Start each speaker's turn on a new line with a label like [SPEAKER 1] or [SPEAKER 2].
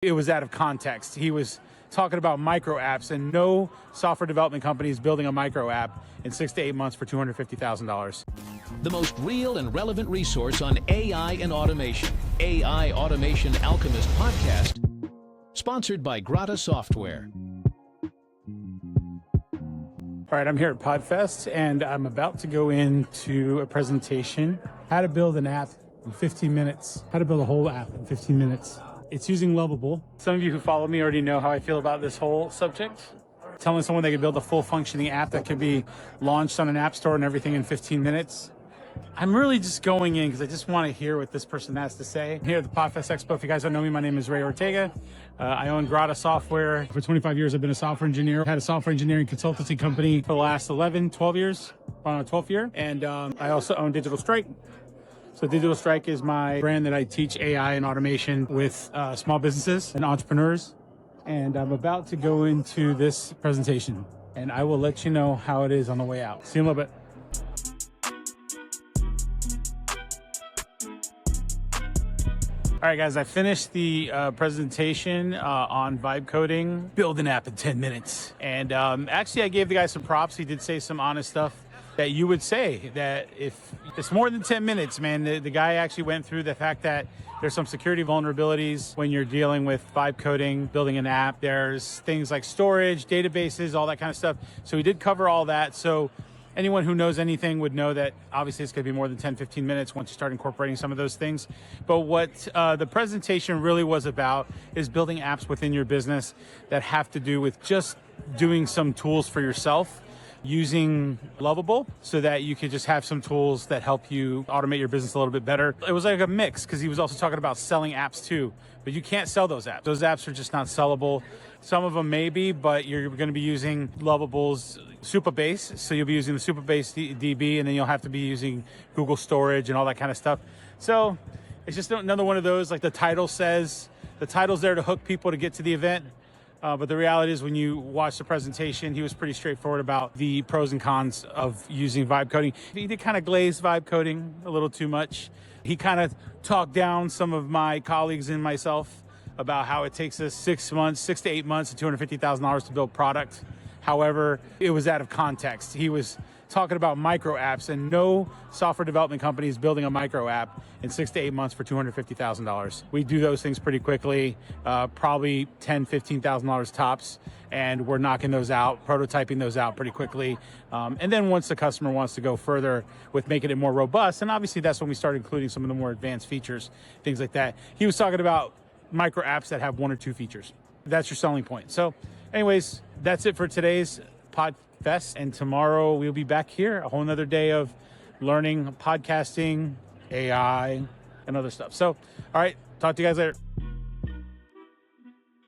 [SPEAKER 1] It was out of context. He was talking about micro apps, and no software development company is building a micro app in 6 to 8 months for $250,000.
[SPEAKER 2] The most real and relevant resource on AI and automation. AI Automation Alchemist Podcast, sponsored by Grata Software.
[SPEAKER 1] All right, I'm here at PodFest, and I'm about to go into a presentation, how to build an app in 15 minutes, how to build a whole app in 15 minutes. It's using Lovable. Some of you who follow me already know how I feel about this whole subject. Telling someone they could build a full functioning app that could be launched on an app store and everything in 15 minutes. I'm really just going in because I just want to hear what this person has to say. Here at the PodFest Expo, if you guys don't know me, my name is Rey Ortega. I own Grata Software. For 25 years, I've been a software engineer. Had a software engineering consultancy company for the last 12 years, on a 12th year. And I also own Digital Strike. So Digital Strike is my brand that I teach AI and automation with small businesses and entrepreneurs. And I'm about to go into this presentation, and I will let you know how it is on the way out. See you in a little bit. All right, guys, I finished the presentation on vibecoding, build an app in 10 minutes. And actually, I gave the guy some props. He did say some honest stuff that you would say that if it's more than 10 minutes, man. The guy actually went through the fact that there's some security vulnerabilities when you're dealing with vibe coding, building an app. There's things like storage, databases, all that kind of stuff. So he did cover all that. So anyone who knows anything would know that obviously it's going to be more than 10, 15 minutes once you start incorporating some of those things. But what the presentation really was about is building apps within your business that have to do with just doing some tools for yourself, using Lovable so that you could just have some tools that help you automate your business a little bit better. It was like a mix because he was also talking about selling apps too, but you can't sell those apps. Those apps are just not sellable. Some of them may be, but you're going to be using Lovable's Supabase. So you'll be using the Supabase DB, and then you'll have to be using Google storage and all that kind of stuff. So it's just another one of those, like the title says, the title's there to hook people to get to the event. But the reality is when you watch the presentation, he was pretty straightforward about the pros and cons of using vibe coding. He did kind of glaze vibe coding a little too much. He kind of talked down some of my colleagues and myself about how it takes us 6 to 8 months and $250,000 to build product. However, it was out of context. He was talking about micro apps, and no software development company is building a micro app in 6 to 8 months for $250,000. We do those things pretty quickly, probably $10,000, $15,000 tops, and we're knocking those out, prototyping those out pretty quickly. And then once the customer wants to go further with making it more robust, and obviously that's when we start including some of the more advanced features, things like that. He was talking about micro apps that have 1 or 2 features. That's your selling point. So anyways, that's it for today's PodFest, and tomorrow we'll be back here, a whole nother day of learning podcasting, AI, and other stuff. So, all right, talk to you guys later.